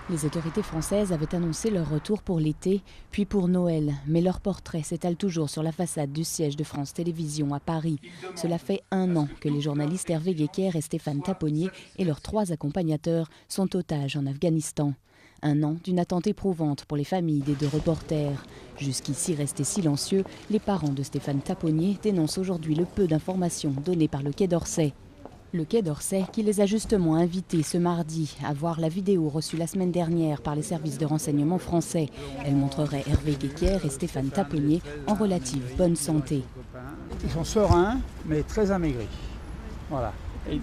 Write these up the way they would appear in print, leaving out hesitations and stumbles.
Les autorités françaises avaient annoncé leur retour pour l'été, puis pour Noël. Mais leur portrait s'étale toujours sur la façade du siège de France Télévisions à Paris. Cela fait 1 an que les journalistes Hervé Guéquer et Stéphane Taponnier et leurs 3 accompagnateurs sont otages en Afghanistan. 1 an d'une attente éprouvante pour les familles des 2 reporters. Jusqu'ici restés silencieux, les parents de Stéphane Taponnier dénoncent aujourd'hui le peu d'informations données par le Quai d'Orsay. Le Quai d'Orsay qui les a justement invités ce mardi à voir la vidéo reçue la semaine dernière par les services de renseignement français. Elle montrerait Hervé Guéquer et Stéphane Taponnier en relative bonne santé. Ils sont sereins, mais très amaigris. Voilà. Et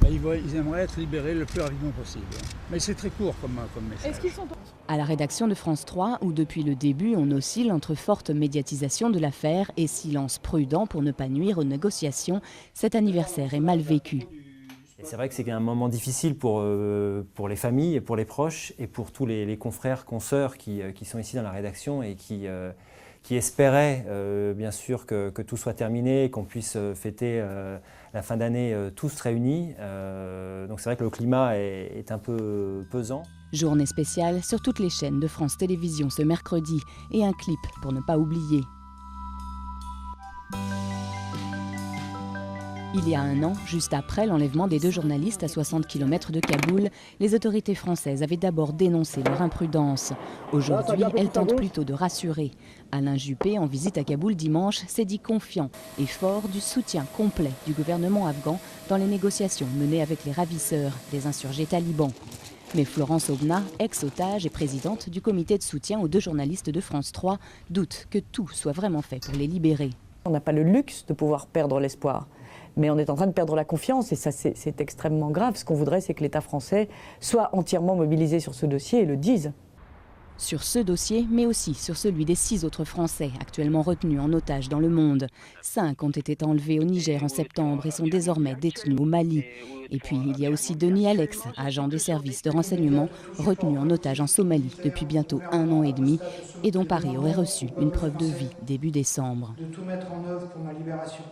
ils aimeraient être libérés le plus rapidement possible. Mais c'est très court comme message. À la rédaction de France 3, où depuis le début on oscille entre forte médiatisation de l'affaire et silence prudent pour ne pas nuire aux négociations, cet anniversaire est mal vécu. C'est vrai que c'est un moment difficile pour les familles, pour les proches et pour tous les confrères, consoeurs qui sont ici dans la rédaction et qui espéraient bien sûr que tout soit terminé, qu'on puisse fêter la fin d'année tous réunis. Donc c'est vrai que le climat est un peu pesant. Journée spéciale sur toutes les chaînes de France Télévisions ce mercredi et un clip pour ne pas oublier. Il y a 1 an, juste après l'enlèvement des 2 journalistes à 60 km de Kaboul, les autorités françaises avaient d'abord dénoncé leur imprudence. Aujourd'hui, elles tentent plutôt de rassurer. Alain Juppé, en visite à Kaboul dimanche, s'est dit confiant et fort du soutien complet du gouvernement afghan dans les négociations menées avec les ravisseurs des insurgés talibans. Mais Florence Aubenas, ex-otage et présidente du comité de soutien aux 2 journalistes de France 3, doute que tout soit vraiment fait pour les libérer. On n'a pas le luxe de pouvoir perdre l'espoir. Mais on est en train de perdre la confiance et ça c'est extrêmement grave. Ce qu'on voudrait, c'est que l'État français soit entièrement mobilisé sur ce dossier et le dise. Sur ce dossier, mais aussi sur celui des 6 autres Français actuellement retenus en otage dans le monde. 5 ont été enlevés au Niger en septembre et sont désormais détenus au Mali. Et puis il y a aussi Denis Alex, agent des services de renseignement, retenu en otage en Somalie depuis bientôt 1 an et demi et dont Paris aurait reçu une preuve de vie début décembre. De tout mettre en œuvre pour ma libération.